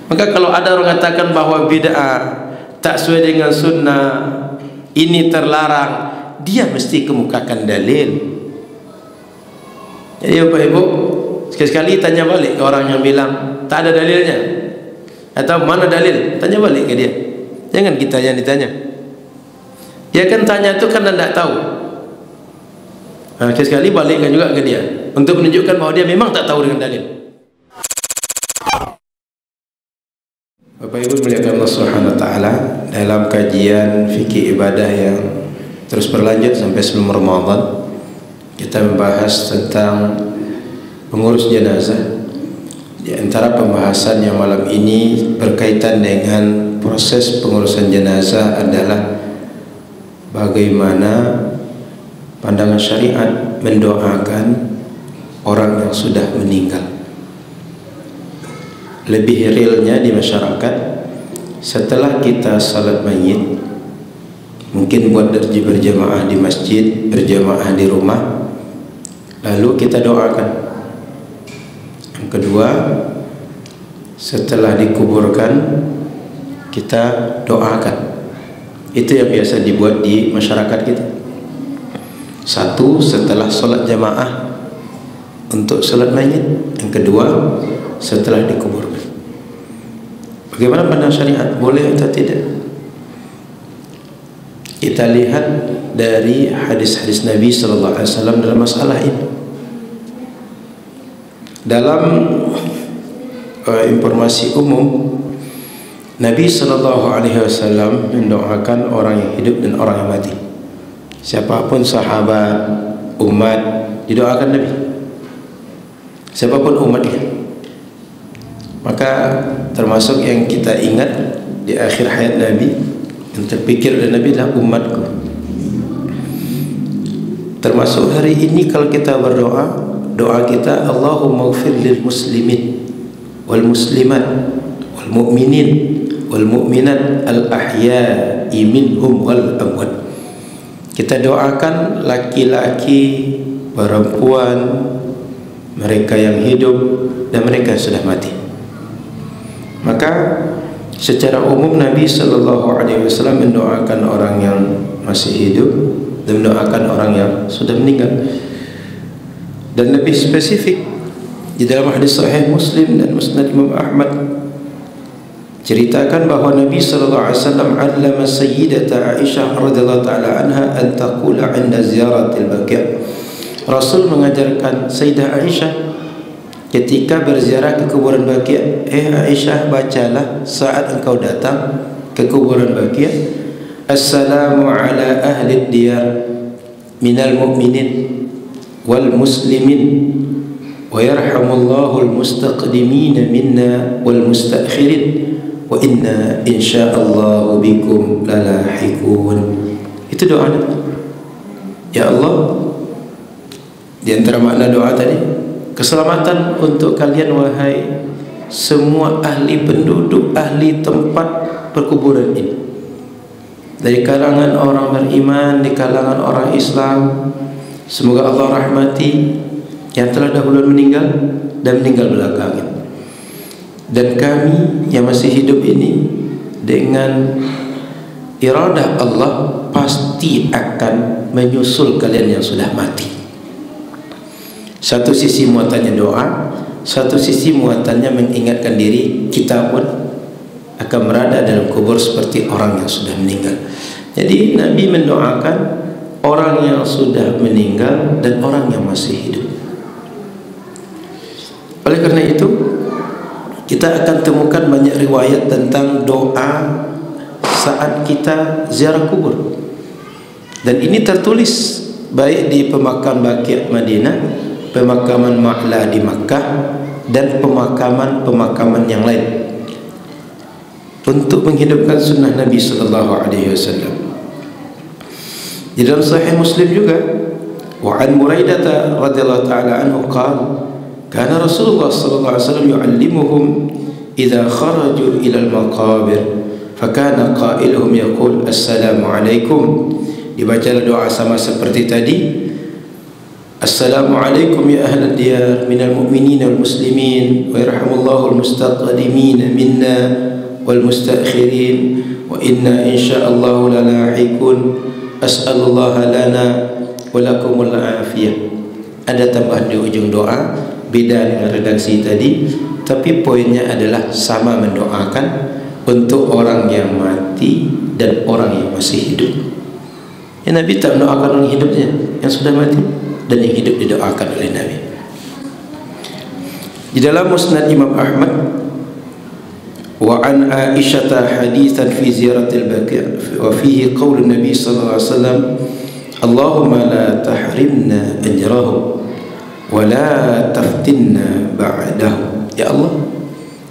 Maka kalau ada orang katakan bahwa bid'ah tak sesuai dengan sunnah, ini terlarang, dia mesti kemukakan dalil. Jadi Bapak Ibu, sekali-sekali tanya balik ke orang yang bilang tak ada dalilnya, atau mana dalil, tanya balik ke dia. Jangan kita yang ditanya. Dia kan tanya itu karena tidak tahu. Nah, sekali-sekali balikkan juga ke dia untuk menunjukkan bahwa dia memang tak tahu dengan dalil. Bapak Ibu muliakan Allah Subhanahu wa taala, dalam kajian fikih ibadah yang terus berlanjut sampai sebelum Ramadan, kita membahas tentang pengurus jenazah. Di antara pembahasan yang malam ini berkaitan dengan proses pengurusan jenazah adalah bagaimana pandangan syariat mendoakan orang yang sudah meninggal. Lebih realnya di masyarakat, setelah kita salat mayit, mungkin buat berjamaah di masjid, berjamaah di rumah, lalu kita doakan. Yang kedua, setelah dikuburkan, kita doakan. Itu yang biasa dibuat di masyarakat kita. Satu, setelah salat jamaah untuk salat mayit. Yang kedua, setelah dikuburkan. Bagaimana pandang syariat? Boleh atau tidak? Kita lihat dari hadis-hadis Nabi sallallahu alaihi wasallam dalam masalah ini. Dalam informasi umum, Nabi sallallahu alaihi wasallam mendoakan orang yang hidup dan orang yang mati. Siapapun sahabat, umat, didoakan Nabi. Siapapun umatnya. Maka termasuk yang kita ingat di akhir hayat Nabi, yang terpikir oleh Nabi adalah umatku. Termasuk hari ini kalau kita berdoa, doa kita Allahumma ighfir lil muslimin wal muslimat wal mu'minin wal mu'minat al ahya'i minhum wal amwat. Kita doakan laki-laki, perempuan, mereka yang hidup dan mereka yang sudah mati. Maka secara umum Nabi sallallahu alaihi wasallam mendoakan orang yang masih hidup dan mendoakan orang yang sudah meninggal. Dan lebih spesifik di dalam hadis sahih Muslim dan Musnad Imam Ahmad ceritakan bahwa Nabi sallallahu alaihi wasallam allama sayyidata Aisyah radhiyallahu taala anha an taqula 'inda ziyaratil baqi'. Rasul mengajarkan Sayyidah Aisyah ketika berziarah ke kuburan Baqi', Aisyah, bacalah saat engkau datang ke kuburan Baqi', assalamu ala ahli diyar minal mu'minin wal muslimin wa yarhamullahu al mustaqdimin minna wal mustaakhirin wa inna insyaallahu bikum lalahiqun. Itu doanya. Ya Allah, di antara makna doa tadi, keselamatan untuk kalian wahai semua ahli penduduk, ahli tempat perkuburan ini, dari kalangan orang beriman, di kalangan orang Islam. Semoga Allah rahmati yang telah dahulu meninggal dan meninggal belakangan. Dan kami yang masih hidup ini, dengan iradah Allah, pasti akan menyusul kalian yang sudah mati. Satu sisi muatannya doa, satu sisi muatannya mengingatkan diri kita pun akan berada dalam kubur seperti orang yang sudah meninggal. Jadi Nabi mendoakan orang yang sudah meninggal dan orang yang masih hidup. Oleh karena itu, kita akan temukan banyak riwayat tentang doa saat kita ziarah kubur. Dan ini tertulis baik di pemakaman Baqi' Madinah, pemakaman Ma'la di Makkah, dan pemakaman-pemakaman yang lain, untuk menghidupkan sunnah Nabi sallallahu alaihi wasallam. Di dalam Sahih Muslim juga, wa an Buraidah radhiyallahu taala anhu qala kana Rasulullah sallallahu alaihi wasallam yu'allimuhum idza kharaju ila al-maqabir fa kana qailuhum yaqul assalamu alaikum. Dibacalah doa sama seperti tadi Assalamualaikum ya ahlal diyar minal mu'minin wal muslimin wa yarhamullahu al mustaqdimin minna wal mustakhirin wa inna insyaallah lalahiqun. As'alullah lana wa lakumul afiyah. Ada tambahan di ujung doa, beda dengan redaksi tadi, tapi poinnya adalah sama mendoakan untuk orang yang mati dan orang yang masih hidup. Ya, Nabi tak mendoakan orang hidupnya, yang sudah mati dan yang hidup didoakan oleh Nabi. Di dalam Musnad Imam Ahmad, wa an Aisyah haditsan fi ziyaratil baqi' wa fihi qaul Nabi sallallahu alaihi wasallam, Allahumma la tahrimna ajrahu wa la taftinna ba'dahu. Ya Allah,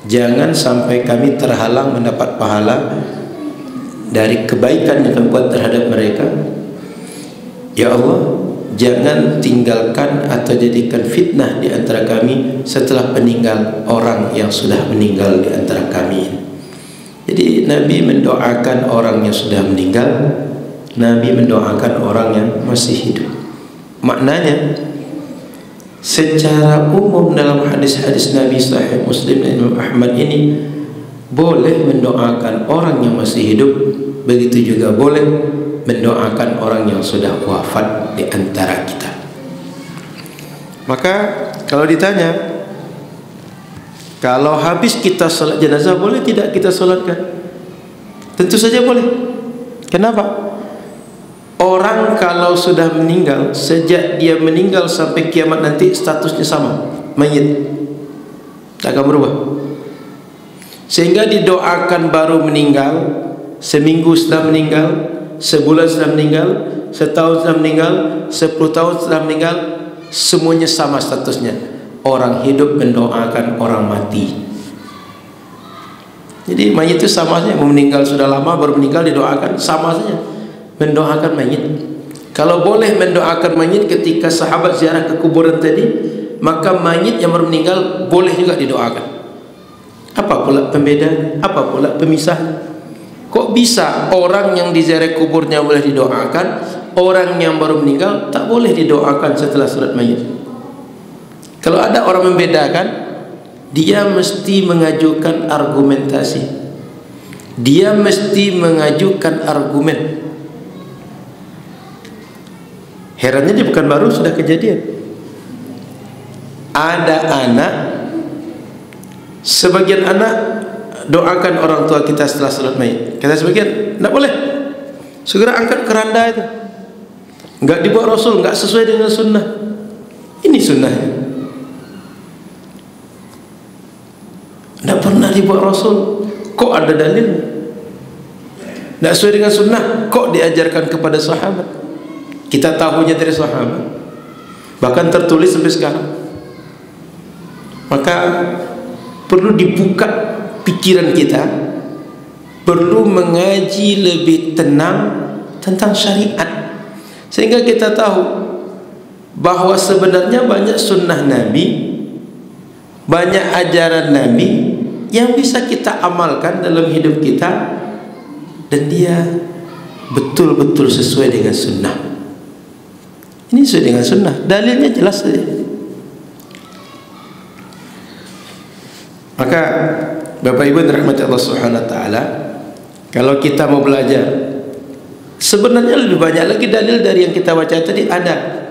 jangan sampai kami terhalang mendapat pahala dari kebaikan yang kami buat terhadap mereka. Ya Allah, jangan tinggalkan atau jadikan fitnah di antara kami setelah peninggal orang yang sudah meninggal di antara kami. Jadi Nabi mendoakan orang yang sudah meninggal, Nabi mendoakan orang yang masih hidup. Maknanya secara umum dalam hadis-hadis Nabi Sahih Muslim dan Imam Ahmad ini boleh mendoakan orang yang masih hidup, begitu juga boleh mendoakan orang yang sudah wafat di antara kita. Maka kalau ditanya, kalau habis kita salat jenazah boleh tidak kita salatkan? Tentu saja boleh. Kenapa? Orang kalau sudah meninggal, sejak dia meninggal sampai kiamat nanti statusnya sama, mayit, tak akan berubah. Sehingga didoakan baru meninggal, seminggu setelah meninggal, sebulan setelah meninggal, setahun setelah meninggal, 10 tahun setelah meninggal, semuanya sama statusnya. Orang hidup mendoakan orang mati. Jadi mayit itu sama saja, mau meninggal sudah lama baru meninggal didoakan, sama saja mendoakan mayit. Kalau boleh mendoakan mayit ketika sahabat ziarah ke kuburan tadi, maka mayit yang baru meninggal boleh juga didoakan. Apa pula pembedaan? Apa pula pemisah? Kok bisa orang yang diziarah kuburnya boleh didoakan, orang yang baru meninggal tak boleh didoakan setelah salat mayit? Kalau ada orang membedakan, dia mesti mengajukan argumentasi. Dia mesti mengajukan argumen. Herannya dia bukan baru, sudah kejadian. Ada anak, sebagian anak doakan orang tua kita setelah salat mayit. Kata sebagian, tidak boleh. Segera angkat keranda itu. Enggak dibuat Rasul, enggak sesuai dengan sunnah. Ini sunnahnya. Tidak pernah dibuat Rasul. Kok ada dalil? Tidak sesuai dengan sunnah. Kok diajarkan kepada sahabat? Kita tahunya dari sahabat, bahkan tertulis sampai sekarang. Maka perlu dibuka pikiran kita, perlu mengaji lebih tenang tentang syariat, sehingga kita tahu bahwa sebenarnya banyak sunnah Nabi, banyak ajaran Nabi yang bisa kita amalkan dalam hidup kita, dan dia betul-betul sesuai dengan sunnah. Ini sesuai dengan sunnah, dalilnya jelas saja. Maka Bapak Ibu dirahmati Allah Subhanahu wa taala, kalau kita mau belajar, sebenarnya lebih banyak lagi dalil dari yang kita baca tadi ada.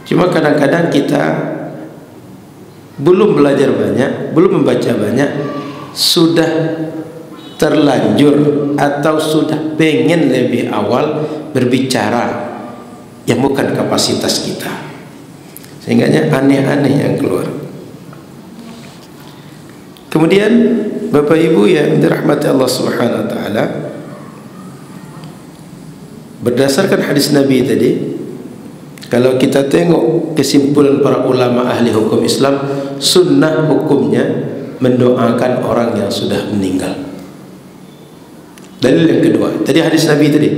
Cuma kadang-kadang kita belum belajar banyak, belum membaca banyak, sudah terlanjur atau sudah pengen lebih awal berbicara yang bukan kapasitas kita, sehingga aneh-aneh yang keluar. Kemudian Bapak Ibu yang dirahmati Allah Subhanahu wa taala, berdasarkan hadis Nabi tadi, kalau kita tengok kesimpulan para ulama ahli hukum Islam, sunnah hukumnya mendoakan orang yang sudah meninggal. Dalil yang kedua, tadi hadis Nabi tadi.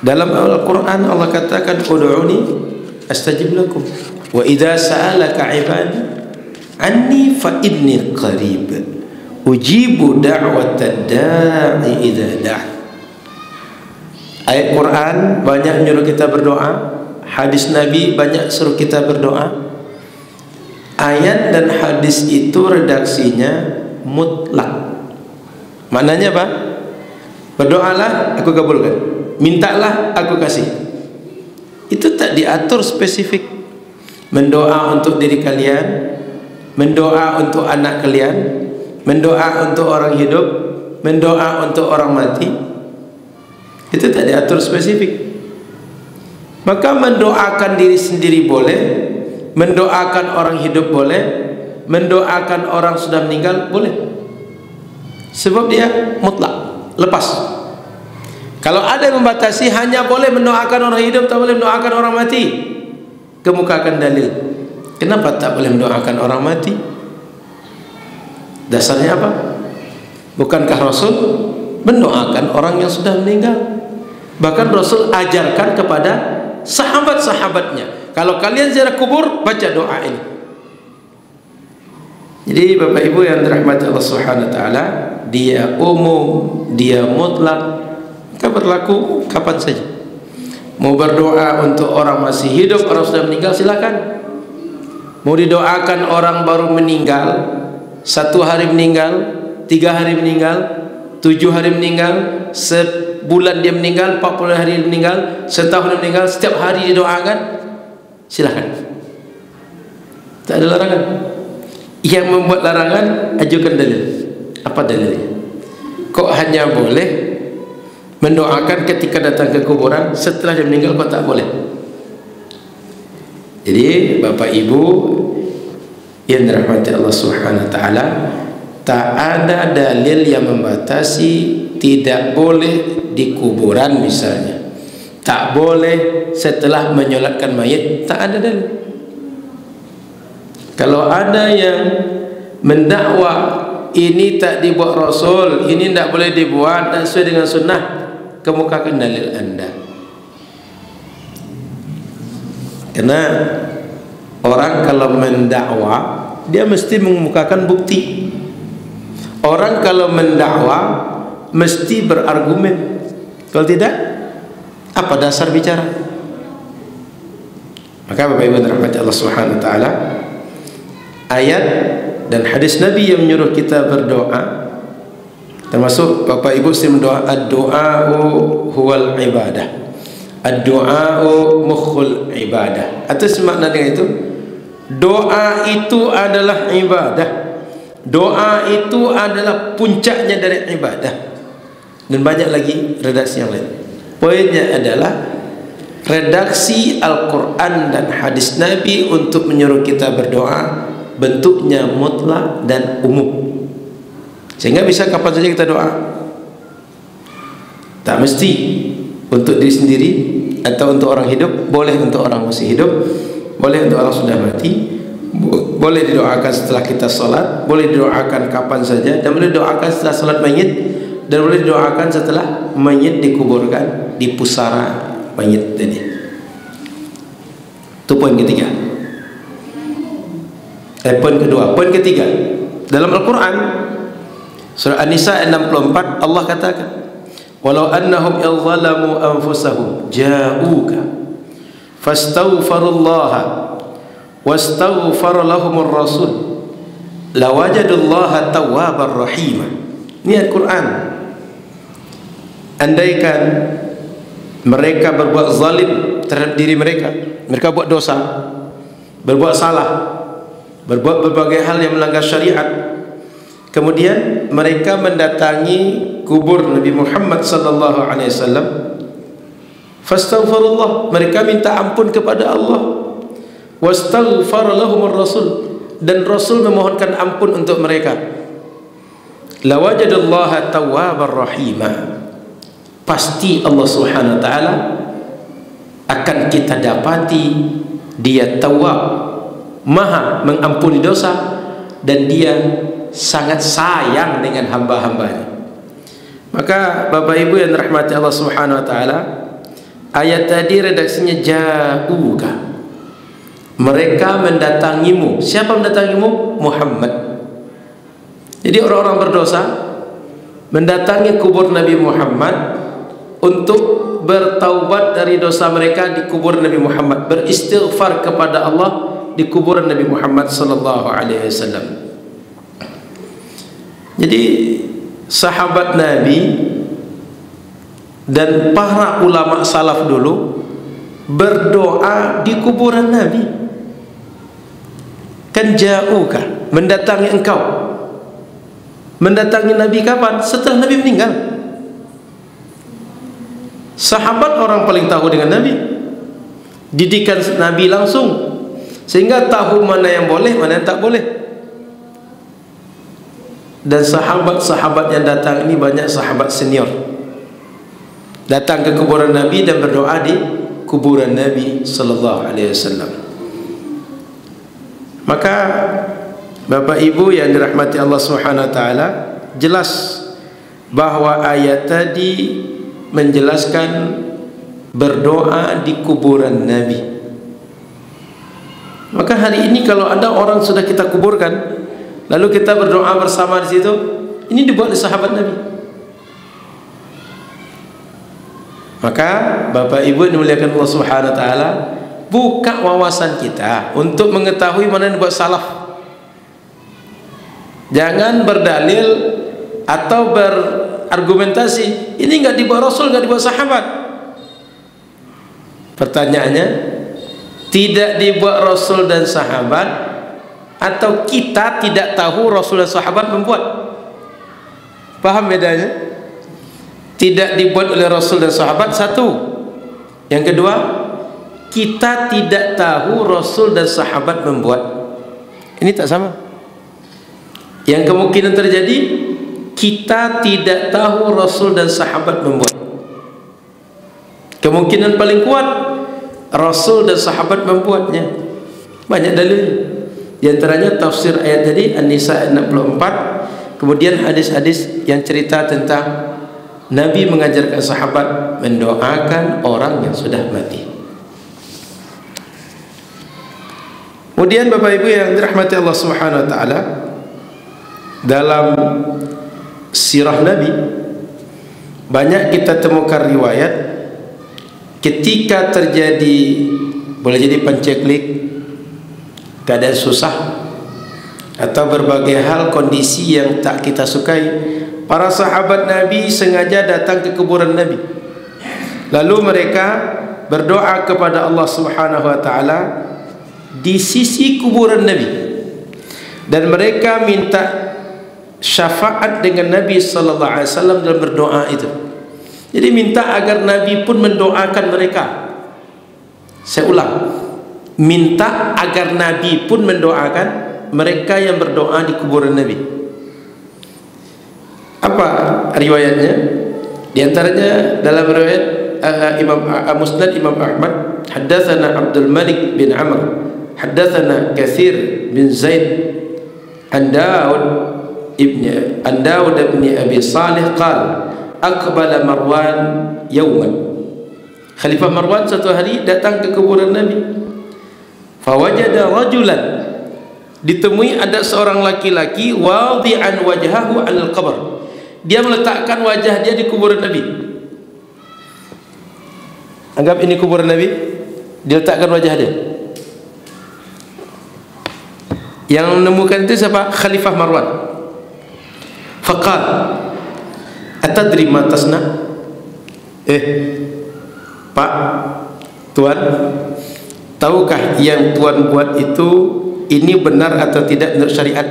Dalam Al-Quran Allah katakan, ud'uni astajib lakum wa idza sa'alaka 'ibadi anni fa inni qarib ujibu da'watad da'i idza da'a. Ayat Quran banyak menyuruh kita berdoa, hadis Nabi banyak suruh kita berdoa. Ayat dan hadis itu redaksinya mutlak. Maknanya apa? Berdoalah, aku kabulkan. Mintalah, aku kasih. Itu tak diatur spesifik. Mendoa untuk diri kalian, mendoa untuk anak kalian, mendoa untuk orang hidup, mendoa untuk orang mati. Itu tak diatur spesifik. Maka mendoakan diri sendiri boleh, mendoakan orang hidup boleh, mendoakan orang sudah meninggal boleh. Sebab dia mutlak, lepas. Kalau ada yang membatasi hanya boleh mendoakan orang hidup, tak boleh mendoakan orang mati, kemukakan dalil. Kenapa tak boleh mendoakan orang mati? Dasarnya apa? Bukankah Rasul mendoakan orang yang sudah meninggal? Bahkan Rasul ajarkan kepada sahabat-sahabatnya, kalau kalian ziarah kubur, baca doa ini. Jadi Bapak Ibu yang dirahmati Allah Subhanahu wa taala, dia umum, dia mutlak, maka berlaku kapan saja. Mau berdoa untuk orang masih hidup, orang sudah meninggal, silakan. Mau didoakan orang baru meninggal, 1 hari meninggal, 3 hari meninggal, 7 hari meninggal, sebulan dia meninggal, 40 hari meninggal, setahun dia meninggal, setiap hari didoakan, silakan. Tak ada larangan. Yang membuat larangan, ajukan dalil. Apa dalilnya? Kok hanya boleh mendoakan ketika datang ke kuburan, setelah dia meninggal kok tak boleh? Jadi Bapak Ibu yang dirahmati Allah Subhanahu wa taala, tak ada dalil yang membatasi tidak boleh di kuburan misalnya, tak boleh setelah menyolatkan mayit, tak ada dalil. Kalau ada yang mendakwa ini tak dibuat Rasul, ini tidak boleh dibuat, tak sesuai dengan sunnah, kemukakan dalil anda. Karena orang kalau mendakwa, dia mesti mengemukakan bukti. Orang kalau mendakwa mesti berargumen. Kalau tidak, apa dasar bicara? Maka Bapak Ibu dirahmati Allah Subhanahu wa taala, ayat dan hadis Nabi yang menyuruh kita berdoa, termasuk Bapak Ibu mesti mendoa, ad-du'a'u huwal ibadah. Ad-du'a'u mukhul ibadah. Atas makna dengan itu, doa itu adalah ibadah. Doa itu adalah puncaknya dari ibadah. Dan banyak lagi redaksi yang lain. Poinnya adalah redaksi Al-Quran dan hadis Nabi untuk menyuruh kita berdoa bentuknya mutlak dan umum, sehingga bisa kapan saja kita doa. Tak mesti untuk diri sendiri atau untuk orang hidup, boleh untuk orang masih hidup, boleh untuk orang sudah mati, boleh didoakan setelah kita sholat, boleh didoakan kapan saja, dan boleh didoakan setelah sholat mayit, dan boleh didoakan setelah mayit dikuburkan di pusara mayit tadi. Itu poin ketiga. Poin kedua. Poin ketiga, dalam Al-Quran surah An-Nisa ayat 64, Allah katakan, walau annahum yadhalamu anfusahum ja'uka fastaghfirullaha wastaghfar lahumur rasul lawajadullaha tawwabar rahimah. Ini Al-Quran. Andaikan mereka berbuat zalim terhadap diri mereka, mereka buat dosa, berbuat salah, berbuat berbagai hal yang melanggar syariat, kemudian mereka mendatangi kubur Nabi Muhammad sallallahu alaihi wasallam, fastaghfirullah, mereka minta ampun kepada Allah, wastaghfar lahumur rasul, dan Rasul memohonkan ampun untuk mereka, lawajadallaha tawwabar rahimah, pasti Allah Subhanahu wa taala akan kita dapati dia tawwab, maha mengampuni dosa, dan dia sangat sayang dengan hamba-hambanya. Maka Bapak Ibu yang dirahmati Allah Subhanahu wa taala, ayat tadi redaksinya ja'uka, mereka mendatangimu. Siapa mendatangimu? Muhammad. Jadi orang-orang berdosa mendatangi kubur Nabi Muhammad untuk bertaubat dari dosa mereka di kuburan Nabi Muhammad, beristighfar kepada Allah di kuburan Nabi Muhammad sallallahu alaihi wasallam. Jadi sahabat Nabi dan para ulama salaf dulu berdoa di kuburan Nabi. Kan jauhkah mendatangi engkau? Mendatangi Nabi kapan? Setelah Nabi meninggal. Sahabat orang paling tahu dengan Nabi, didikan Nabi langsung, sehingga tahu mana yang boleh, mana yang tak boleh. Dan sahabat-sahabat yang datang ini banyak sahabat senior, datang ke kuburan Nabi dan berdoa di kuburan Nabi sallallahu alaihi wasallam. Maka Bapak Ibu yang dirahmati Allah Subhanahu wa taala, jelas bahwa ayat tadi menjelaskan berdoa di kuburan Nabi. Maka hari ini kalau ada orang sudah kita kuburkan, lalu kita berdoa bersama di situ, ini dibuat oleh sahabat Nabi. Maka Bapak Ibu dimuliakan Allah Subhanahu wa taala, buka wawasan kita untuk mengetahui mana yang dibuat salaf. Jangan berdalil atau berargumentasi, ini enggak dibuat Rasul, enggak dibuat sahabat. Pertanyaannya, tidak dibuat Rasul dan sahabat, atau kita tidak tahu Rasul dan sahabat membuat? Paham bedanya? Tidak dibuat oleh Rasul dan sahabat, satu. Yang kedua, kita tidak tahu Rasul dan sahabat membuat. Ini tak sama. Yang kemungkinan terjadi, kita tidak tahu Rasul dan sahabat membuat. Kemungkinan paling kuat, Rasul dan sahabat membuatnya. Banyak dalil. Di antaranya tafsir ayat tadi An-Nisa ayat 64, kemudian hadis-hadis yang cerita tentang Nabi mengajarkan sahabat mendoakan orang yang sudah mati. Kemudian Bapak Ibu yang dirahmati Allah Subhanahu wa taala, dalam sirah Nabi banyak kita temukan riwayat ketika terjadi, boleh jadi panceklik, keadaan susah, atau berbagai hal kondisi yang tak kita sukai, para sahabat Nabi sengaja datang ke kuburan Nabi, lalu mereka berdoa kepada Allah Subhanahu wa taala di sisi kuburan Nabi, dan mereka minta syafaat dengan Nabi sallallahu alaihi wasallam dalam berdoa itu. Jadi minta agar Nabi pun mendoakan mereka. Saya ulang, minta agar Nabi pun mendoakan mereka yang berdoa di kuburan Nabi. Apa riwayatnya? Di antaranya dalam riwayat Imam Musnad Imam Ahmad, haddatsana Abdul Malik bin Amr, haddatsana Katsir bin Zaid an Daud ibn Abi Salih qala aqbala Marwan yawman. Khalifah Marwan satu hari datang ke kuburan Nabi. Fawajada rajulan, ditemui ada seorang laki-laki wadi'an wajhahu 'alal qabr. Dia meletakkan wajah dia di kuburan Nabi. Anggap ini kuburan Nabi, dia letakkan wajah dia. Yang menemukan itu siapa? Khalifah Marwan. Faqal atadri ma tasna? Pak, Tuan, tahukah yang Tuan buat itu ini benar atau tidak menurut syariat?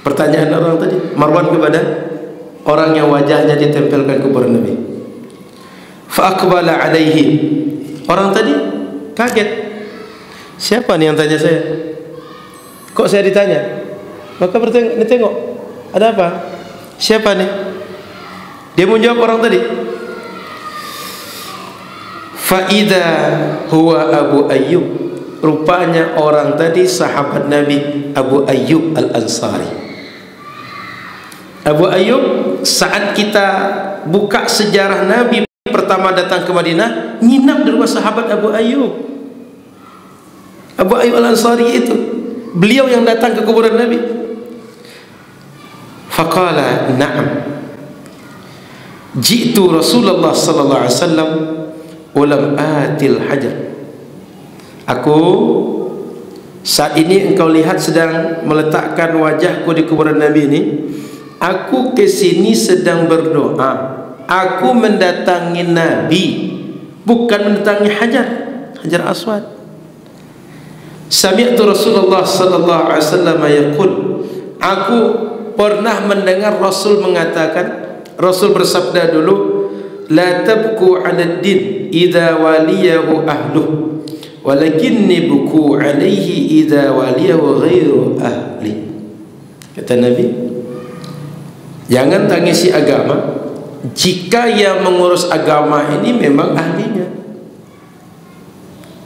Pertanyaan orang tadi, Marwan kepada orang yang wajahnya ditempelkan ke kuburan Nabi. Fa aqbala alaihi. Orang tadi kaget. Siapa nih yang tanya saya? Kok saya ditanya? Maka bertengok, ada apa? Siapa nih? Dia menjawab orang tadi. Faida huwa Abu Ayyub. Rupanya orang tadi sahabat Nabi Abu Ayyub Al-Ansari. Abu Ayyub, saat kita buka sejarah Nabi pertama datang ke Madinah, nginap di rumah sahabat Abu Ayyub. Abu Ayyub Al-Ansari itu, beliau yang datang ke kuburan Nabi. Faqala na'am. jitu Rasulullah sallallahu alaihi wasallam ulam atil hajar. Aku saat ini engkau lihat sedang meletakkan wajahku di kuburan Nabi ini. Aku ke sini sedang berdoa. Aku mendatangi Nabi, bukan mendatangi Hajar Aswad. Sami'tu Rasulullah sallallahu alaihi wasallam yaqul, aku pernah mendengar Rasul mengatakan, Rasul bersabda dulu, la tabku 'ala ad-din idza waliyahu ahluh, walakinni buku 'alaihi idza waliyahu ghairu ahli. Kata Nabi, jangan tangisi agama jika yang mengurus agama ini memang ahlinya,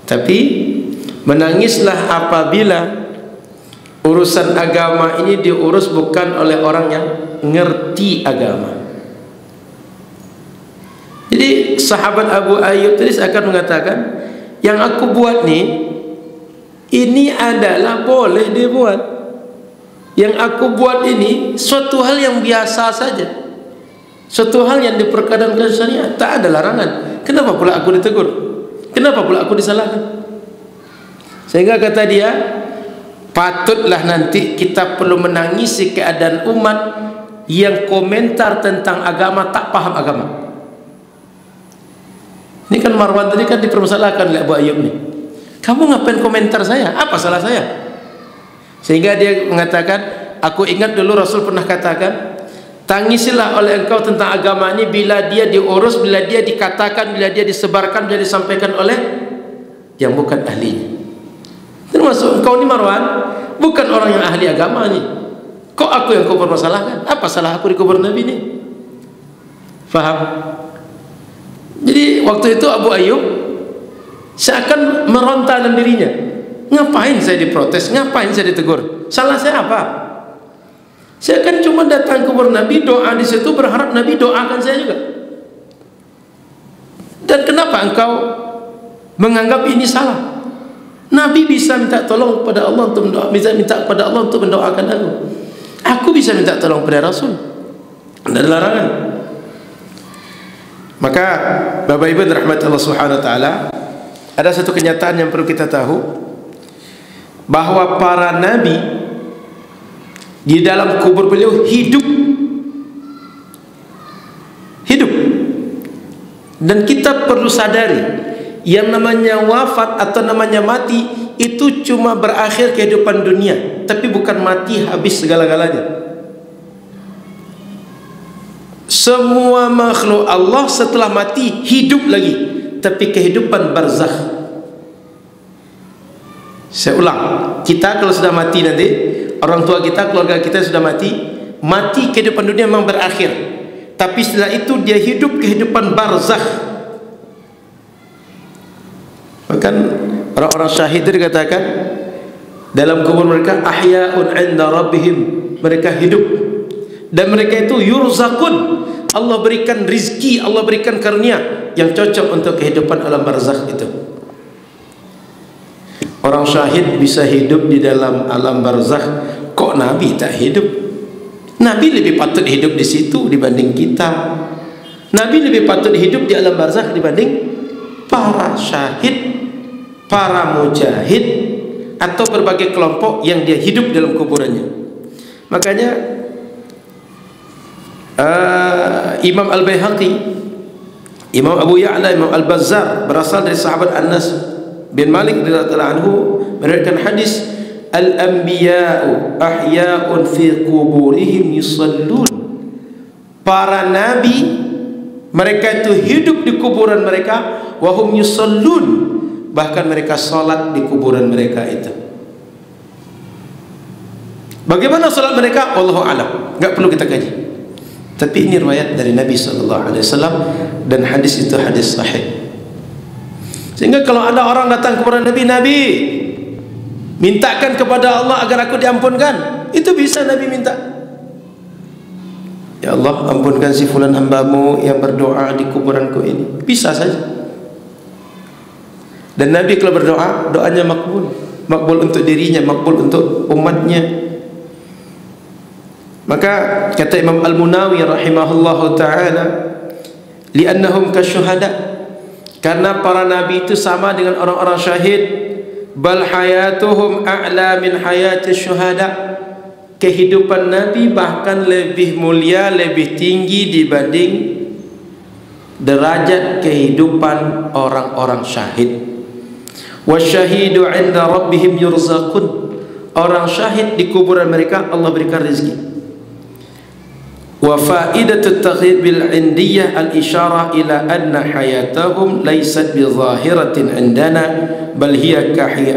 tapi menangislah apabila urusan agama ini diurus bukan oleh orang yang ngerti agama. Jadi sahabat Abu Ayyub tadi akan mengatakan, yang aku buat nih, ini adalah boleh dibuat. Yang aku buat ini suatu hal yang biasa saja, suatu hal yang diperkenankan syariat, tak ada larangan. Kenapa pula aku ditegur? Kenapa pula aku disalahkan? Sehingga kata dia, patutlah nanti kita perlu menangisi keadaan umat yang komentar tentang agama tak paham agama. Ini kan Marwan tadi kan dipermasalahkan oleh Abu Ayyub nih. Kamu ngapain komentar saya? Apa salah saya? Sehingga dia mengatakan, aku ingat dulu Rasul pernah katakan, tangisilah oleh engkau tentang agama ini bila dia diurus, bila dia dikatakan, bila dia disebarkan, bila disampaikan oleh yang bukan ahlinya. Termasuk engkau ni Marwan, bukan orang yang ahli agama ni. Kok aku yang kau permasalahkan? Apa salah aku di kubur Nabi ni? Faham? Jadi waktu itu Abu Ayyub seakan meronta dalam dirinya. Ngapain saya diprotes? Ngapain saya ditegur? Salah saya apa? Saya kan cuma datang ke kubur Nabi, doa di situ, berharap Nabi doakan saya juga. Dan kenapa engkau menganggap ini salah? Nabi bisa minta tolong kepada Allah untuk mendoa, bisa minta kepada Allah untuk mendoakan aku. Aku bisa minta tolong kepada Rasul. Tidak ada larangan. Maka Bapak Ibu rahmat Allah Subhanahu wa taala, ada satu kenyataan yang perlu kita tahu, bahwa para nabi di dalam kubur beliau hidup. Dan kita perlu sadari, yang namanya wafat atau namanya mati itu cuma berakhir kehidupan dunia, tapi bukan mati habis segala-galanya. Semua makhluk Allah setelah mati hidup lagi, tapi kehidupan barzakh. Saya ulang, kita kalau sudah mati nanti, orang tua kita, keluarga kita sudah mati, kehidupan dunia memang berakhir, tapi setelah itu dia hidup kehidupan barzakh. Bahkan orang-orang syahid dikatakan dalam kubur mereka, ahya'un 'inda rabbihim, mereka hidup dan mereka itu yurzaqun, Allah berikan rizki, Allah berikan karunia yang cocok untuk kehidupan alam barzakh itu. Orang syahid bisa hidup di dalam alam barzakh, kok Nabi tak hidup? Nabi lebih patut hidup di situ dibanding kita. Nabi lebih patut hidup di alam barzakh dibanding para syahid, para mujahid, atau berbagai kelompok yang dia hidup dalam kuburannya. Makanya Imam Al-Baihaqi, Imam Abu Ya'la, Imam Al-Bazzar berasal dari sahabat Anas bin Malik radhiyallahu anhu meriwayatkan hadis, al-anbiya'u ahya'un fi quburihim yusallun. Para nabi mereka itu hidup di kuburan mereka, wa hum yusallun, bahkan mereka salat di kuburan mereka itu. Bagaimana salat mereka? Wallahu a'lam, enggak perlu kita kaji. Tapi ini riwayat dari Nabi sallallahu alaihi wasallam dan hadis itu hadis sahih. Sehingga kalau ada orang datang kepada Nabi, Nabi mintakan kepada Allah agar aku diampunkan, itu bisa Nabi minta. Ya Allah, ampunkan si fulan hambamu yang berdoa di kuburanku ini. Bisa saja. Dan Nabi kalau berdoa, doanya makbul. Makbul untuk dirinya, makbul untuk umatnya. Maka kata Imam Al-Munawi rahimahullahu ta'ala, li'annahum kasyuhada, karena para nabi itu sama dengan orang-orang syahid. Bal hayatuhum a'la min hayati syuhada, kehidupan nabi bahkan lebih mulia, lebih tinggi dibanding derajat kehidupan orang-orang syahid. Wasyahidu 'inda rabbihim yurzaqun, orang syahid di kuburan mereka Allah berikan rezeki. Wa faidatu at-taghyib bil 'indiyah al-isyarah ila anna hayatahum laysat bi zahiratin 'indana bal hiya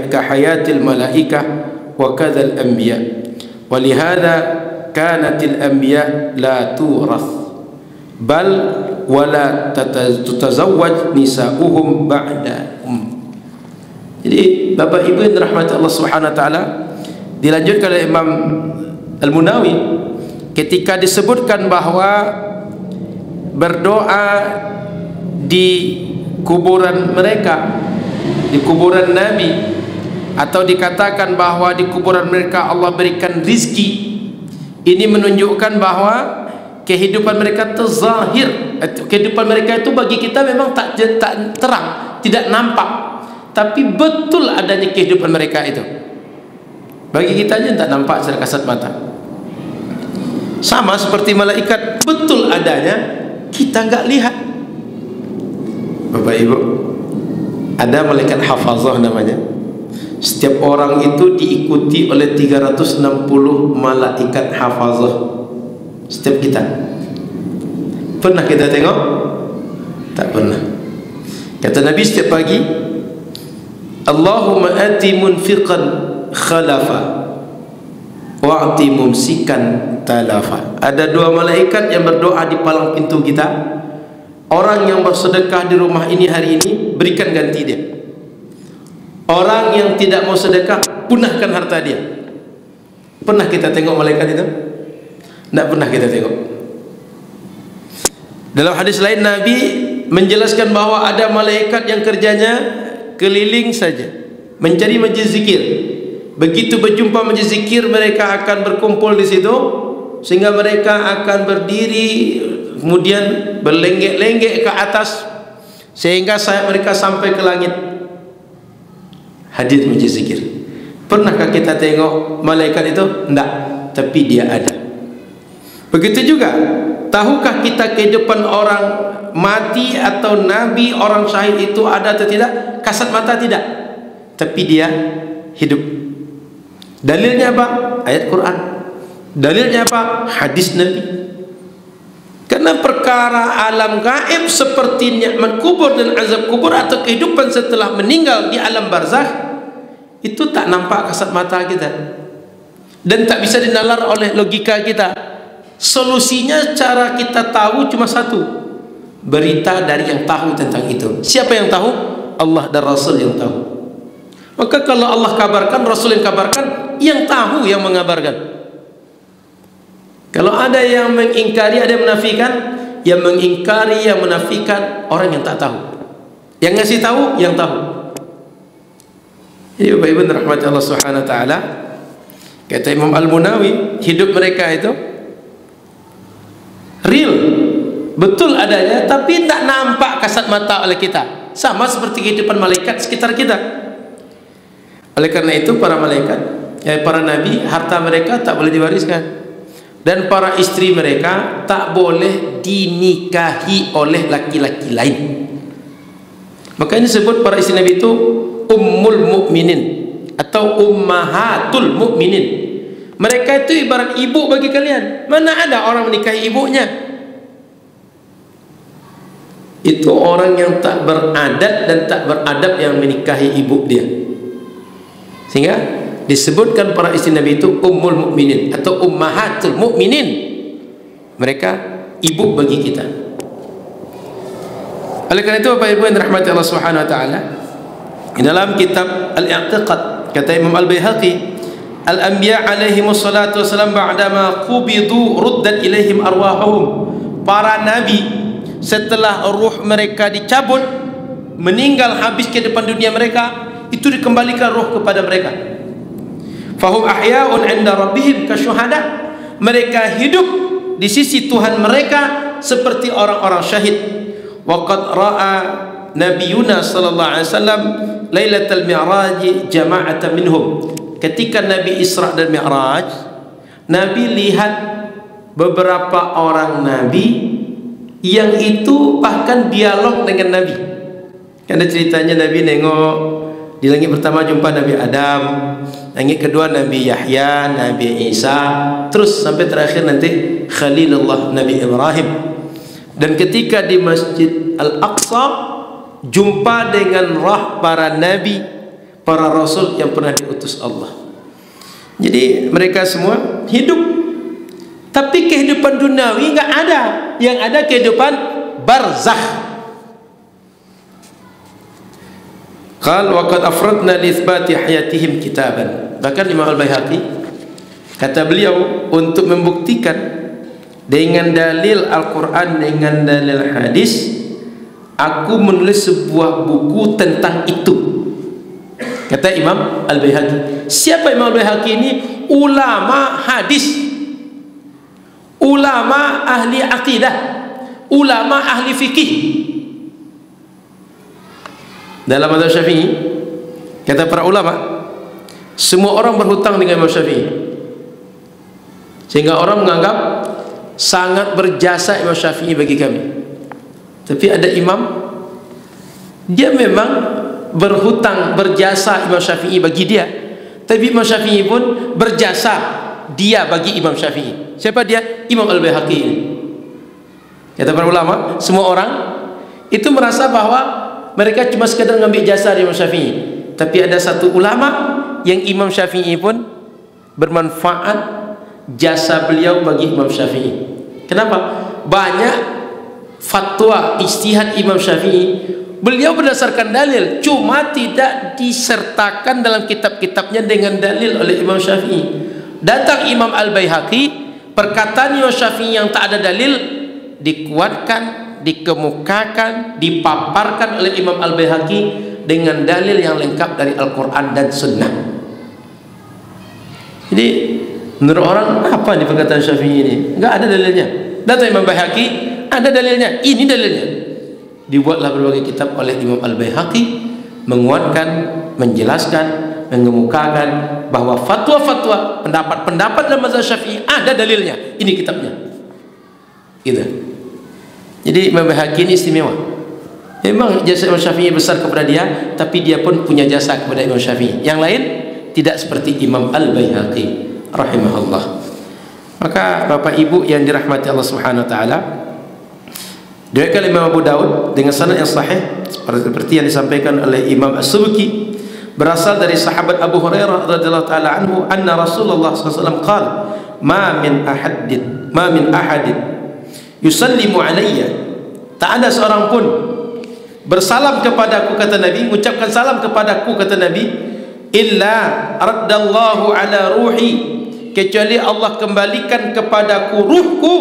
ka hayatil malaikah wa kadha al-anbiya. Wa lihadha kanat al-anbiya la turath bal wala tatazawwaj nisa'uhum ba'dahum. Jadi Bapak Ibu yang dirahmati Allah Subhanahu wa taala, dilanjutkan oleh Imam Al-Munawi ketika disebutkan bahwa berdoa di kuburan mereka, di kuburan Nabi, atau dikatakan bahwa di kuburan mereka Allah berikan rizki, ini menunjukkan bahwa kehidupan mereka itu zahir. Kehidupan mereka itu bagi kita memang tak terang, tidak nampak, tapi betul adanya kehidupan mereka itu. Bagi kita aja tak nampak secara kasat mata. Sama seperti malaikat, betul adanya, kita enggak lihat. Bapak Ibu, ada malaikat hafazah namanya. Setiap orang itu diikuti oleh 360 malaikat hafazah. Setiap kita. Pernah kita tengok? Tak pernah. Kata Nabi setiap pagi, Allahumma ati munfiqan khalafa wa'ti mumsikan talafa. Ada dua malaikat yang berdoa di palang pintu kita. Orang yang bersedekah di rumah ini hari ini, berikan ganti dia. Orang yang tidak mau sedekah, punahkan harta dia. Pernah kita tengok malaikat itu? Tidak pernah kita tengok. Dalam hadis lain Nabi menjelaskan bahwa ada malaikat yang kerjanya keliling saja mencari majlis zikir. Begitu berjumpa majlis zikir, mereka akan berkumpul di situ, sehingga mereka akan berdiri, kemudian berlenggek-lenggek ke atas sehingga sayap mereka sampai ke langit. Hadir majlis zikir. Pernahkah kita tengok malaikat itu? Tidak, tapi dia ada. Begitu juga, tahukah kita kehidupan orang mati atau nabi, orang syahid itu ada atau tidak? Kasat mata tidak, tapi dia hidup. Dalilnya apa? Ayat Quran. Dalilnya apa? Hadis Nabi. Karena perkara alam gaib seperti nikmat kubur dan azab kubur atau kehidupan setelah meninggal di alam barzakh, itu tak nampak kasat mata kita dan tak bisa dinalar oleh logika kita. Solusinya, cara kita tahu cuma satu, berita dari yang tahu tentang itu. Siapa yang tahu? Allah dan Rasul yang tahu. Maka kalau Allah kabarkan, Rasul yang kabarkan, yang tahu yang mengabarkan. Kalau ada yang mengingkari, ada yang menafikan, yang mengingkari, yang menafikan orang yang tak tahu. Yang ngasih tahu, yang tahu. Jadi Bapak Ibu rahmat Allah Subhanahu wa taala, kata Imam Al-Munawi, hidup mereka itu real, betul adanya, tapi tak nampak kasat mata oleh kita. Sama seperti kehidupan malaikat sekitar kita. Oleh karena itu para malaikat, para nabi, harta mereka tak boleh diwariskan, dan para istri mereka tak boleh dinikahi oleh laki-laki lain. Maka ini disebut para istri Nabi itu ummul mukminin atau ummahatul mukminin. Mereka itu ibarat ibu bagi kalian. Mana ada orang menikahi ibunya? Itu orang yang tak beradat dan tak beradab yang menikahi ibu dia. Sehingga disebutkan para istri Nabi itu ummul mukminin atau ummahatul mukminin. Mereka ibu bagi kita. Oleh karena itu Bapak Ibu yang dirahmati Allah Subhanahu wa taala, di dalam kitab Al-I'tiqad kata Imam Al-Baihaqi, al-anbiya alaihi wassalatu wassalam ba'dama qubidu ruddat ilaihim arwahum. Para nabi setelah ruh mereka dicabut, meninggal habis ke depan dunia mereka, itu dikembalikan ruh kepada mereka. Fahum ahya'un 'inda rabbihim kasyuhada. Mereka hidup di sisi Tuhan mereka seperti orang-orang syahid. wa qad ra'a nabiyuna sallallahu alaihi wasallam lailatul mi'raj jama'atan minhum. Ketika Nabi Isra dan Mi'raj, Nabi lihat beberapa orang Nabi yang itu bahkan dialog dengan Nabi. Karena ceritanya Nabi nengok di langit pertama jumpa Nabi Adam, langit kedua Nabi Yahya, Nabi Isa, terus sampai terakhir nanti Khalilullah Nabi Ibrahim. Dan ketika di Masjid Al-Aqsa jumpa dengan roh para nabi, para rasul yang pernah diutus Allah. Jadi mereka semua hidup, tapi kehidupan duniawi enggak ada. Yang ada kehidupan barzakh. Qal wa qad afradna li itsbati hayatihim kitaban. Bahkan Imam Al-Baihaqi kata beliau untuk membuktikan dengan dalil Al-Quran, dengan dalil hadis, aku menulis sebuah buku tentang itu. Kata Imam Al-Baihaqi. Siapa Imam Al-Baihaqi ini? Ulama hadis, ulama ahli akidah, ulama ahli fikih. Dalam mazhab Syafi'i, kata para ulama, semua orang berhutang dengan Imam Syafi'i, sehingga orang menganggap sangat berjasa Imam Syafi'i bagi kami. Tapi ada imam, dia memang berhutang, berjasa Imam Syafi'i bagi dia, tapi Imam Syafi'i pun berjasa dia bagi Imam Syafi'i. Siapa dia? Imam Al-Baihaqi. Kata para ulama, semua orang itu merasa bahwa mereka cuma sekadar mengambil jasa dari Imam Syafi'i, tapi ada satu ulama yang Imam Syafi'i pun bermanfaat jasa beliau bagi Imam Syafi'i. Kenapa? Banyak fatwa ijtihad Imam Syafi'i beliau berdasarkan dalil, cuma tidak disertakan dalam kitab-kitabnya dengan dalil oleh Imam Syafi'i. Datang Imam Al-Baihaqi, perkataan Imam Syafi'i yang tak ada dalil dikuatkan, dikemukakan, dipaparkan oleh Imam Al-Baihaqi dengan dalil yang lengkap dari Al-Quran dan Sunnah. Jadi menurut orang, apa nih perkataan Syafi'i ini? Enggak ada dalilnya. Datang Imam Baihaqi, ada dalilnya. Ini dalilnya. Dibuatlah berbagai kitab oleh Imam Al-Baihaqi, menguatkan, menjelaskan, mengemukakan bahwa fatwa-fatwa, pendapat-pendapat dalam mazhab Syafi'i ada dalilnya. Ini kitabnya. Gitu. Jadi Imam Baihaqi ini istimewa. Memang jasa Imam Syafi'i besar kepada dia, tapi dia pun punya jasa kepada Imam Syafi'i. Yang lain tidak seperti Imam Al-Baihaqi rahimahullah. Maka Bapak Ibu yang dirahmati Allah Subhanahu wa taala, diriwayatkan Imam Abu Daud dengan sanad yang sahih seperti yang disampaikan oleh Imam As-Subki, berasal dari sahabat Abu Hurairah radhiyallahu taala anhu, anna Rasulullah sallallahu alaihi wasallam qala, ma min ahadin yusallimu alayya, tak ada seorang pun bersalam kepadaku, kata Nabi, mengucapkan salam kepadaku, kata Nabi, illa raddallahu ala ruhi, kecuali Allah kembalikan kepadaku ruhku,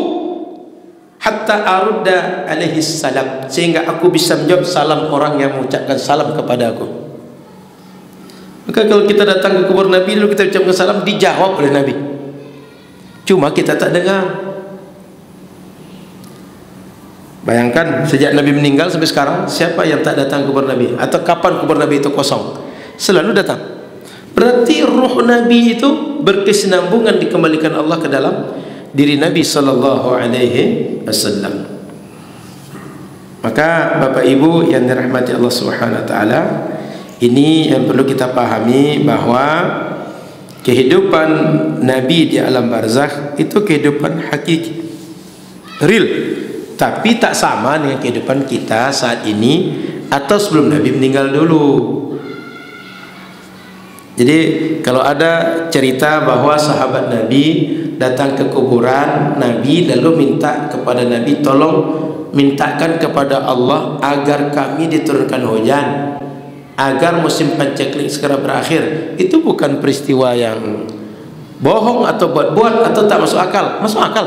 hatta arudda alaihi salam, sehingga aku bisa menjawab salam orang yang mengucapkan salam kepada aku. Maka kalau kita datang ke kubur Nabi lalu kita ucapkan salam, dijawab oleh Nabi, cuma kita tak dengar. Bayangkan sejak Nabi meninggal sampai sekarang, siapa yang tak datang ke kubur Nabi? Atau kapan kubur Nabi itu kosong? Selalu datang. Berarti ruh Nabi itu berkesinambungan, dikembalikan Allah ke dalam diri Nabi sallallahu alaihi wasallam. Maka Bapak Ibu yang dirahmati Allah Subhanahu wa taala, ini yang perlu kita pahami, bahwa kehidupan Nabi di alam barzakh itu kehidupan hakiki, real, tapi tak sama dengan kehidupan kita saat ini atau sebelum Nabi meninggal dulu. Jadi kalau ada cerita bahwa sahabat Nabi datang ke kuburan Nabi lalu minta kepada Nabi, tolong mintakan kepada Allah agar kami diturunkan hujan, agar musim paceklik segera berakhir, itu bukan peristiwa yang bohong atau buat-buat atau tak masuk akal. Masuk akal.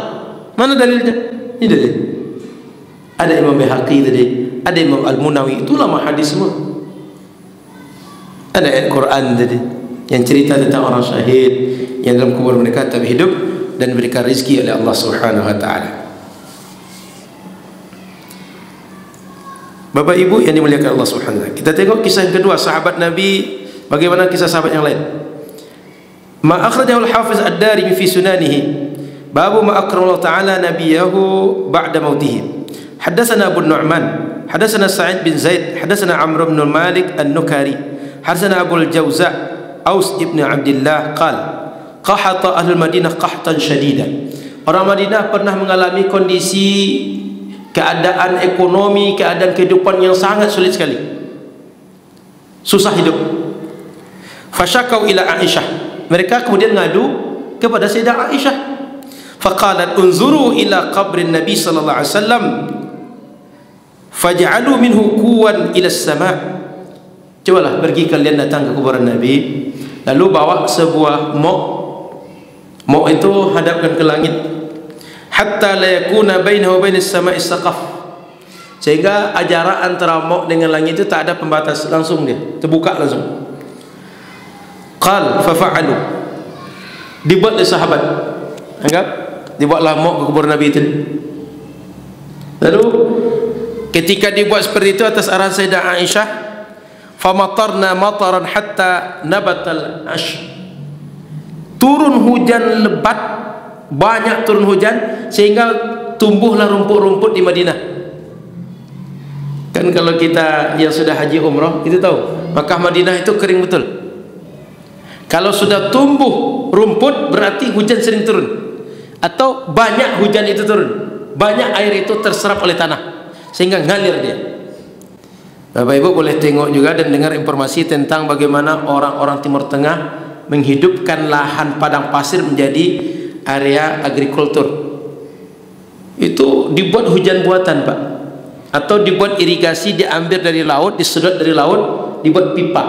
Mana dalilnya? Ini dalil. Ada Imam Baihaqi tadi, ada Imam Al-Munawi, itu ulama hadis semua. Ada ayat Quran tadi yang cerita tentang orang syahid yang dalam kubur mereka tetap hidup dan diberikan rezeki oleh Allah Subhanahu wa taala. Bapak Ibu yang dimuliakan Allah Subhanahu wa taala, kita tengok kisah yang kedua sahabat Nabi. Bagaimana kisah sahabat yang lain? Ma akhrajahu al-Hafiz ad-Darimi fi sunanihi, babu ma akrama Allah taala nabiyahu ba'da mautihi. Hadatsana Abu Nu'man, hadatsana Sa'id bin Zaid, hadatsana Amr bin Malik an-Nukari, hadatsana Abu al-Jawza Aus ibn Abdullah qala qahata ahlul Madinah qahtan syadida. Orang Madinah pernah mengalami kondisi keadaan ekonomi, keadaan kehidupan yang sangat sulit sekali, susah hidup. Fasyakau ila Aisyah, mereka kemudian ngadu kepada Sayyidah Aisyah. Faqalat unzuru ila qabrin Nabi sallallahu alaihi wasallam faj'alu minhu kuwan ila as-sama'. Cobalah pergi kalian datang ke kuburan Nabi, lalu bawa sebuah mok itu hadapkan ke langit, hatta la yakuna bainahu wa bainas sama'i saqaf, sehingga jarak antara mok dengan langit itu tak ada pembatas, langsung dia terbuka langsung. Qal fa fa'alu, dibuat oleh sahabat, anggap dibuatlah mok ke kuburan Nabi itu. Lalu ketika dibuat seperti itu atas arahan Sayyidah Aisyah, famatarna mataran hatta nabatal ash, turun hujan lebat, banyak turun hujan sehingga tumbuhlah rumput-rumput di Madinah. Kan kalau kita yang sudah haji umrah itu tahu, Makkah Madinah itu kering betul. Kalau sudah tumbuh rumput berarti hujan sering turun, atau banyak hujan itu turun, banyak air itu terserap oleh tanah sehingga ngalir dia. Bapak Ibu boleh tengok juga dan dengar informasi tentang bagaimana orang-orang Timur Tengah menghidupkan lahan padang pasir menjadi area agrikultur. Itu dibuat hujan buatan, Pak, atau dibuat irigasi, diambil dari laut, disedot dari laut, dibuat pipa.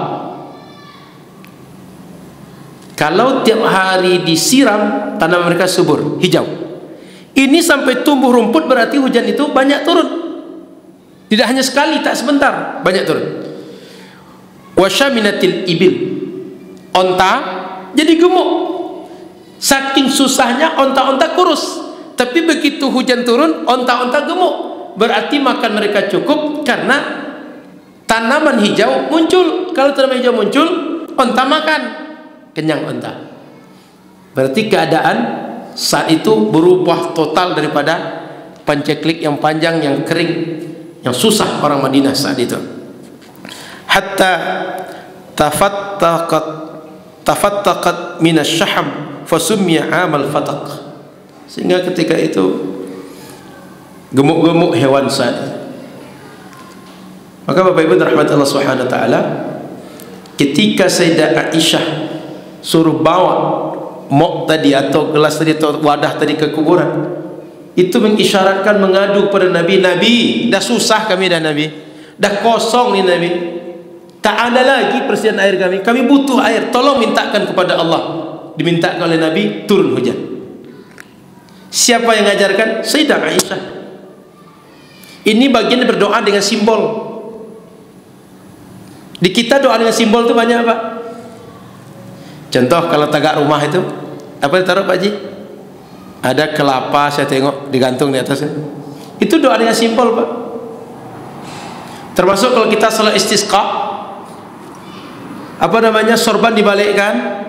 Kalau tiap hari disiram, tanah mereka subur, hijau. Ini sampai tumbuh rumput berarti hujan itu banyak turun. Tidak hanya sekali, tak sebentar, banyak turun. Wasyaminatil ibil, onta jadi gemuk. Saking susahnya onta-onta kurus, tapi begitu hujan turun onta-onta gemuk, berarti makan mereka cukup karena tanaman hijau muncul. Kalau tanaman hijau muncul, onta makan, kenyang onta. Berarti keadaan saat itu berubah total daripada pancaklik yang panjang, yang kering, yang susah orang Madinah saat itu. Hatta tafattaqat minasyaham fasummiya amal fataq, sehingga ketika itu gemuk-gemuk hewan saat itu. Maka Bapak Ibu rahmati Allah Subhanahu wa taala, ketika Sayyidah Aisyah suruh bawa mok tadi atau gelas tadi atau wadah tadi ke kuburan, itu mengisyaratkan mengadu kepada Nabi, Nabi dah susah kami dah, Nabi dah kosong ni Nabi, tak ada lagi persediaan air kami butuh air, tolong mintakan kepada Allah. Dimintakan oleh Nabi, turun hujan. Siapa yang mengajarkan? Sayyidah Aisyah. Ini bagian berdoa dengan simbol. Di kita doa dengan simbol itu banyak, Pak. Contoh kalau tagak rumah itu apa ditaruh, Pak Ji? Ada kelapa, saya tengok digantung di atasnya. Itu doa dengan simbol, Pak. Termasuk kalau kita salat istisqa, apa namanya, sorban dibalikkan,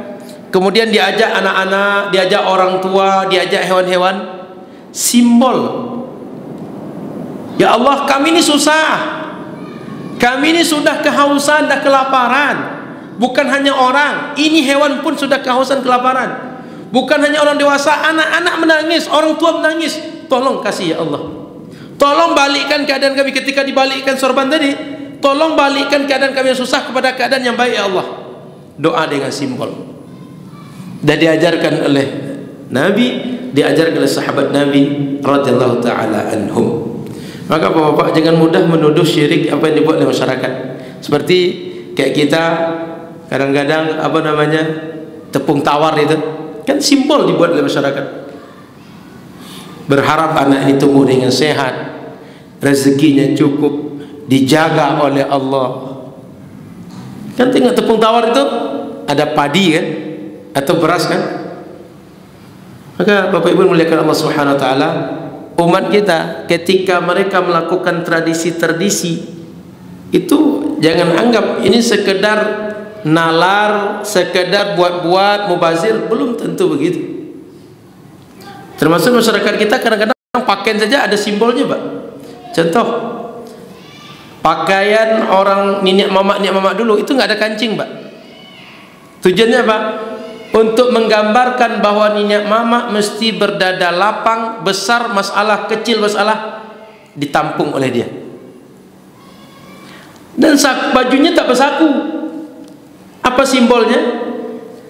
kemudian diajak anak-anak, diajak orang tua, diajak hewan-hewan, simbol. Ya Allah, kami ini susah, kami ini sudah kehausan, dah kelaparan. Bukan hanya orang, ini hewan pun sudah kehausan, kelaparan. Bukan hanya orang dewasa, anak-anak menangis, orang tua menangis. Tolong kasih ya Allah, tolong balikkan keadaan kami. Ketika dibalikkan sorban tadi, tolong balikkan keadaan kami yang susah kepada keadaan yang baik ya Allah. Doa dengan simbol. Dan diajarkan oleh Nabi, diajarkan oleh sahabat Nabi radhiyallahu taala anhum. Maka bapak-bapak jangan mudah menuduh syirik apa yang dibuat oleh masyarakat. Seperti kayak kita kadang-kadang apa namanya, tepung tawar itu kan simbol dibuat oleh masyarakat. Berharap anak ini tumbuh dengan sehat, rezekinya cukup, dijaga oleh Allah. Kan tengok tepung tawar itu ada padi kan, atau beras kan. Maka Bapak Ibu muliakan Allah Subhanahu wa taala, umat kita ketika mereka melakukan tradisi-tradisi Itu jangan anggap ini sekedar nalar, sekedar buat-buat mubazir, belum tentu begitu. Termasuk masyarakat kita kadang-kadang pakaian saja ada simbolnya, Pak. Contoh, pakaian orang nenek mamak dulu itu nggak ada kancing, Pak. Tujuannya apa? Untuk menggambarkan bahwa nenek mamak mesti berdada lapang, besar masalah, kecil masalah ditampung oleh dia. Dan bajunya tak bersaku. Apa simbolnya?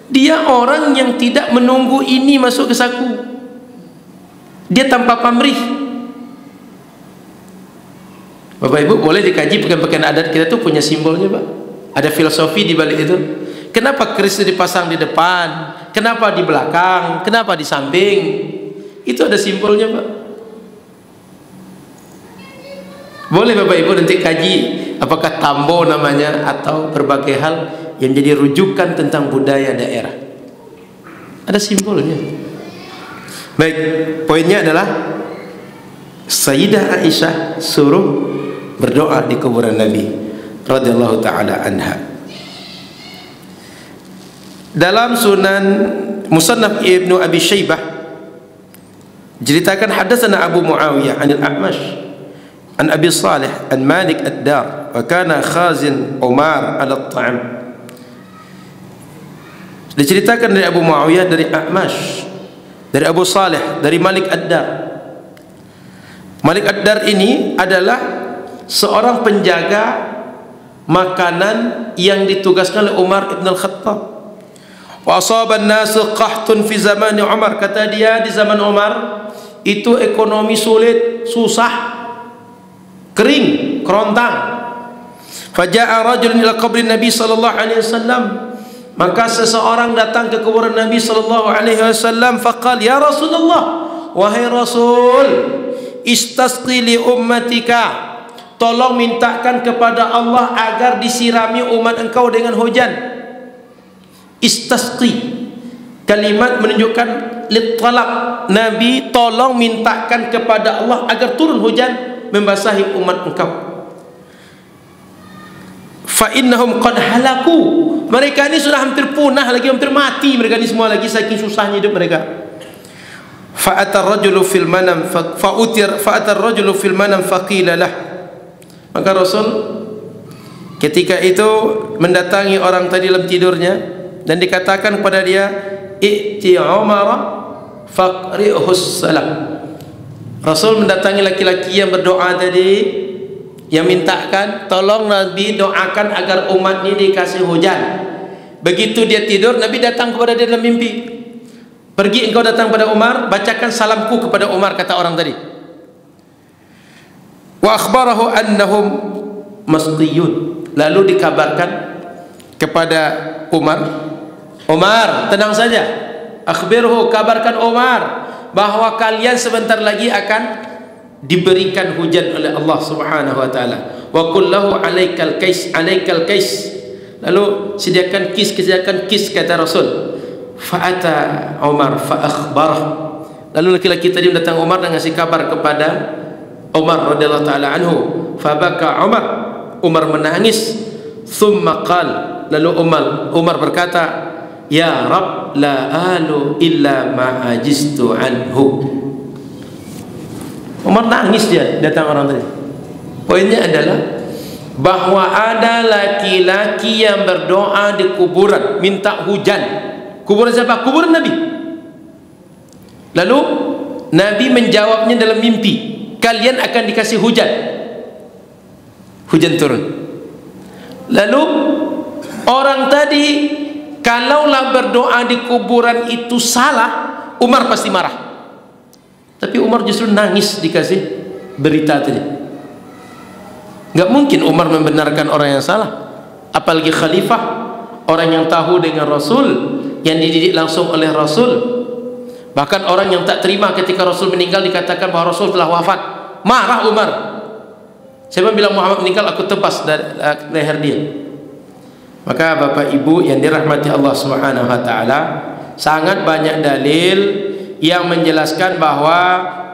Dia orang yang tidak menunggu ini masuk ke saku. Dia tanpa pamrih. Bapak Ibu boleh dikaji pakaian adat kita tuh punya simbolnya, Pak. Ada filosofi di balik itu. Kenapa keris itu dipasang di depan? Kenapa di belakang? Kenapa di samping? Itu ada simbolnya, Pak. Boleh Bapak Ibu nanti kaji apakah tambo namanya atau berbagai hal yang jadi rujukan tentang budaya daerah. Ada simbolnya. Baik, poinnya adalah Sayyidah Aisyah suruh berdoa di kuburan Nabi radhiyallahu taala anha. Dalam Sunan Musannaf Ibnu Abi Syaibah ceritakan hadatsana Abu Muawiyah anil A'mash an Abi Salih an Malik ad-Dar wa kana khazin Umar ala at-ta'am. Diceritakan dari Abu Muawiyah dari A'mash dari Abu Salih dari Malik ad-Dar. Malik ad-Dar ini adalah seorang penjaga makanan yang ditugaskan oleh Umar ibn al-Khattab. Wa asaban nasu qahtun fi zaman Umar, kata dia di zaman Umar itu ekonomi sulit, susah, kering, kerontang. Faja'a rajulun ila qabri Nabi sallallahu alaihi wasallam, maka seseorang datang ke kuburan Nabi sallallahu alaihi wasallam faqal ya Rasulullah, wahai Rasul, istasqi li ummatika, tolong mintakan kepada Allah agar disirami umat engkau dengan hujan. Istasqi, kalimat menunjukkan littalab, Nabi tolong mintakan kepada Allah agar turun hujan membasahi umat engkau. Fa innahum qad halaku, mereka ini sudah hampir punah lagi, hampir mati mereka ini semua lagi saking susahnya hidup mereka. Fa atar rajulu fil manam fa atar rajulu fil manam faqila lah, maka Rasul ketika itu mendatangi orang tadi dalam tidurnya dan dikatakan kepada dia, i'ti Umar faqri'hus salam. Rasul mendatangi laki-laki yang berdoa tadi, yang mintakan tolong Nabi doakan agar umat ini dikasih hujan. Begitu dia tidur, Nabi datang kepada dia dalam mimpi. Pergi engkau datang pada Umar, bacakan salamku kepada Umar, kata orang tadi. Wa akhbarahu annahum masqiyun, lalu dikabarkan kepada Umar, tenang saja, akhbirhu, kabarkan Umar bahwa kalian sebentar lagi akan diberikan hujan oleh Allah Subhanahu wa taala. Wa qul lahu alaikal kais, lalu sediakan kis kata Rasul. Fa ata Umar fa akhbarah, lalu laki-laki tadi datang Umar dan ngasih kabar kepada Umar radhiyallahu taala anhu. Fa baka Umar menangis. Thumma qal, lalu Umar berkata, ya Rabb, la alu illa ma ajistu anhu. Umar nangis, dia datang orang tadi. Poinnya adalah bahwa ada laki-laki yang berdoa di kuburan minta hujan. Kuburan siapa? Kuburan Nabi. Lalu Nabi menjawabnya dalam mimpi, kalian akan dikasih hujan. Hujan turun. Lalu orang tadi kalaulah berdoa di kuburan itu salah, Umar pasti marah. Tapi Umar justru nangis dikasih berita tadi. Gak mungkin Umar membenarkan orang yang salah, apalagi khalifah, orang yang tahu dengan Rasul, yang dididik langsung oleh Rasul. Bahkan orang yang tak terima ketika Rasul meninggal dikatakan bahwa Rasul telah wafat, marah Umar. Siapa bilang Muhammad meninggal, aku tebas dari leher dia. Maka Bapak Ibu yang dirahmati Allah Subhanahu wa taala, sangat banyak dalil yang menjelaskan bahwa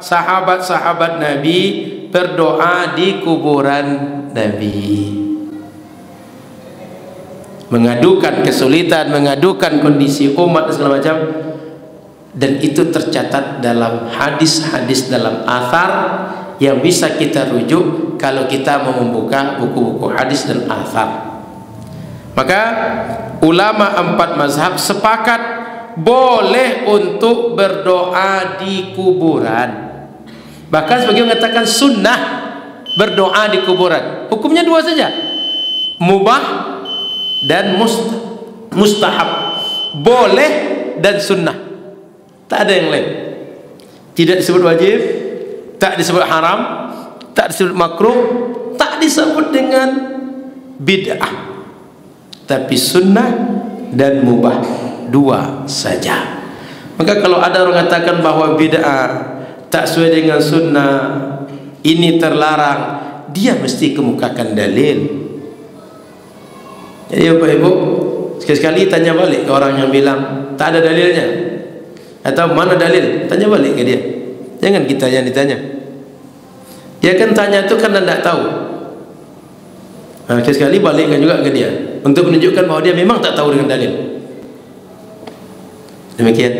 sahabat-sahabat Nabi berdoa di kuburan Nabi. mengadukan kesulitan, mengadukan kondisi umat dan segala macam, dan itu tercatat dalam hadis-hadis, dalam athar yang bisa kita rujuk kalau kita mau membuka buku-buku hadis dan athar. Maka ulama 4 mazhab sepakat boleh untuk berdoa di kuburan. Bahkan sebagian mengatakan sunnah berdoa di kuburan. Hukumnya 2 saja, mubah dan mustahab. Boleh dan sunnah, tak ada yang lain. Tidak disebut wajib, tak disebut haram, tak disebut makruh, tak disebut dengan bid'ah, tapi sunnah dan mubah, 2 saja. Maka kalau ada orang katakan bahwa bid'ah tak sesuai dengan sunnah, ini terlarang, dia mesti kemukakan dalil. Jadi Bapak Ibu, sekali-sekali tanya balik ke orang yang bilang tak ada dalilnya, atau mana dalil, tanya balik ke dia. Jangan kita yang ditanya. Dia kan tanya itu karena tidak tahu. Sekali-sekali balikkan juga ke dia untuk menunjukkan bahwa dia memang tak tahu dengan dalil. Demikian.